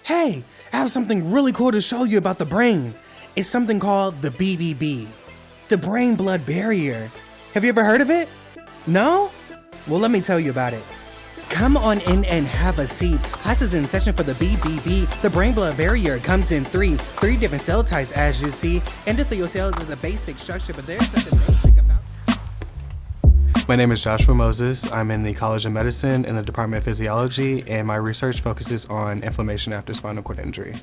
Hey, I have something really cool to show you about the brain. It's something called the BBB, the brain-blood barrier. Have you ever heard of it? No? Well, let me tell you about it. Come on in and have a seat. Class is in session for the BBB. The brain-blood barrier comes in three different cell types, as you see. Endothelial cells is a basic structure, but there's something basic about. My name is Joshua Moses. I'm in the College of Medicine in the Department of Physiology, and my research focuses on inflammation after spinal cord injury.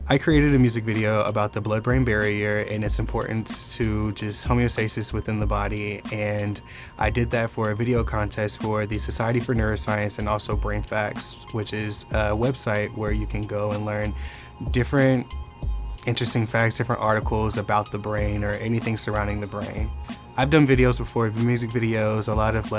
I created a music video about the blood-brain barrier and its importance to just homeostasis within the body, and I did that for a video contest for the Society for Neuroscience and also Brain Facts, which is a website where you can go and learn different interesting facts, different articles about the brain or anything surrounding the brain. I've done videos before, music videos, a lot of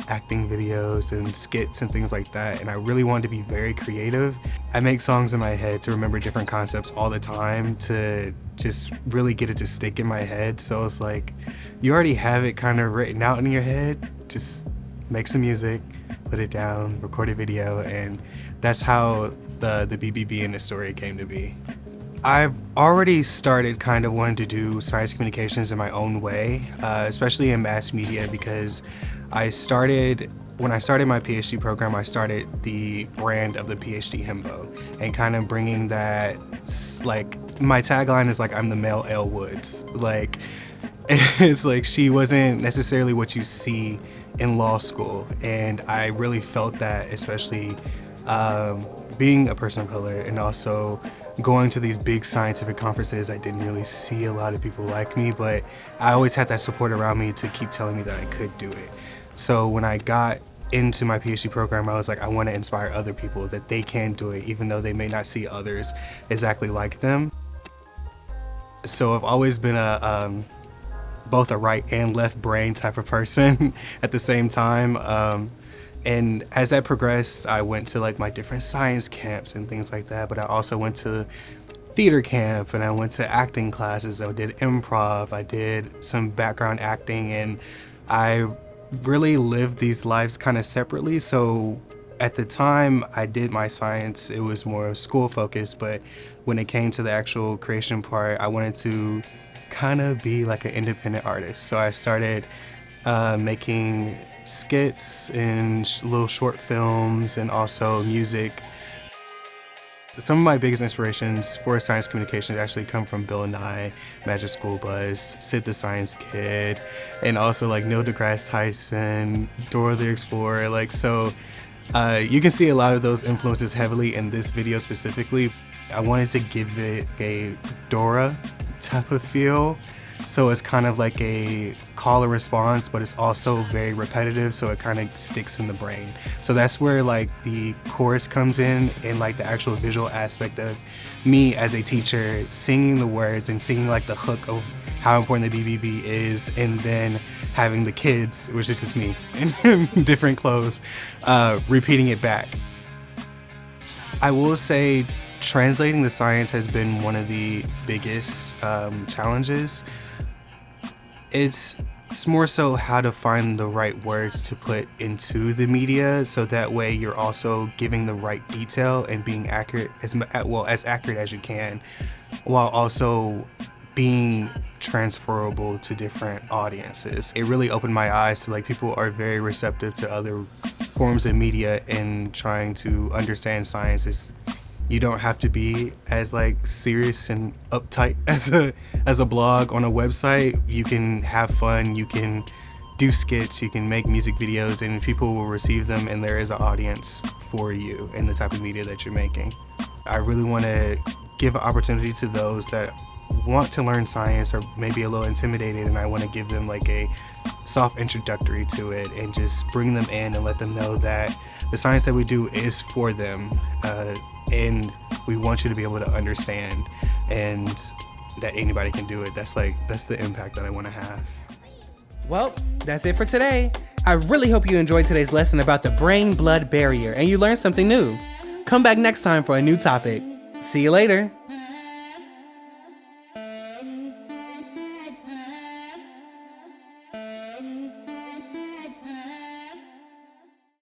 acting videos and skits and things like that, and I really wanted to be very creative. I make songs in my head to remember different concepts all the time to just really get it to stick in my head. So it's like, you already have it kind of written out in your head, just make some music, put it down, record a video, and that's how the BBB in the story came to be. I've already started kind of wanting to do science communications in my own way, especially in mass media, because when I started my PhD program, I started the brand of the PhD himbo and kind of bringing that, my tagline is I'm the male Elle Woods. It's she wasn't necessarily what you see in law school, and I really felt that, especially being a person of color and also going to these big scientific conferences. I didn't really see a lot of people like me, but I always had that support around me to keep telling me that I could do it. So when I got into my PhD program, I was like, I want to inspire other people that they can do it, even though they may not see others exactly like them. So I've always been both a right and left brain type of person at the same time. And as that progressed, I went to my different science camps and things like that, but I also went to theater camp and I went to acting classes. I did improv, I did some background acting, and I really lived these lives kind of separately. So at the time I did my science, it was more school focused, but when it came to the actual creation part, I wanted to kind of be like an independent artist. So I started making skits and little short films and also music. Some of my biggest inspirations for science communication actually come from Bill Nye, Magic School Bus, Sid the Science Kid, and also Neil deGrasse Tyson, Dora the Explorer. You can see a lot of those influences heavily in this video specifically. I wanted to give it a Dora type of feel. So it's kind of like a call and response, but it's also very repetitive, so it kind of sticks in the brain. So that's where the chorus comes in and the actual visual aspect of me as a teacher singing the words and singing the hook of how important the BBB is, and then having the kids, which is just me in different clothes, repeating it back. I will say translating the science has been one of the biggest challenges. It's more so how to find the right words to put into the media, so that way you're also giving the right detail and being accurate, as accurate as you can, while also being transferable to different audiences. It really opened my eyes to people are very receptive to other forms of media and trying to understand science. You don't have to be as serious and uptight as a blog on a website. You can have fun, you can do skits, you can make music videos, and people will receive them, and there is an audience for you and the type of media that you're making. I really want to give an opportunity to those that want to learn science or maybe a little intimidated, and I want to give them a soft introductory to it and just bring them in and let them know that the science that we do is for them, and we want you to be able to understand and that anybody can do it. That's the impact that I want to have. Well, that's it for today. I really hope you enjoyed today's lesson about the brain-blood barrier and you learned something new. Come back next time for a new topic. See you later.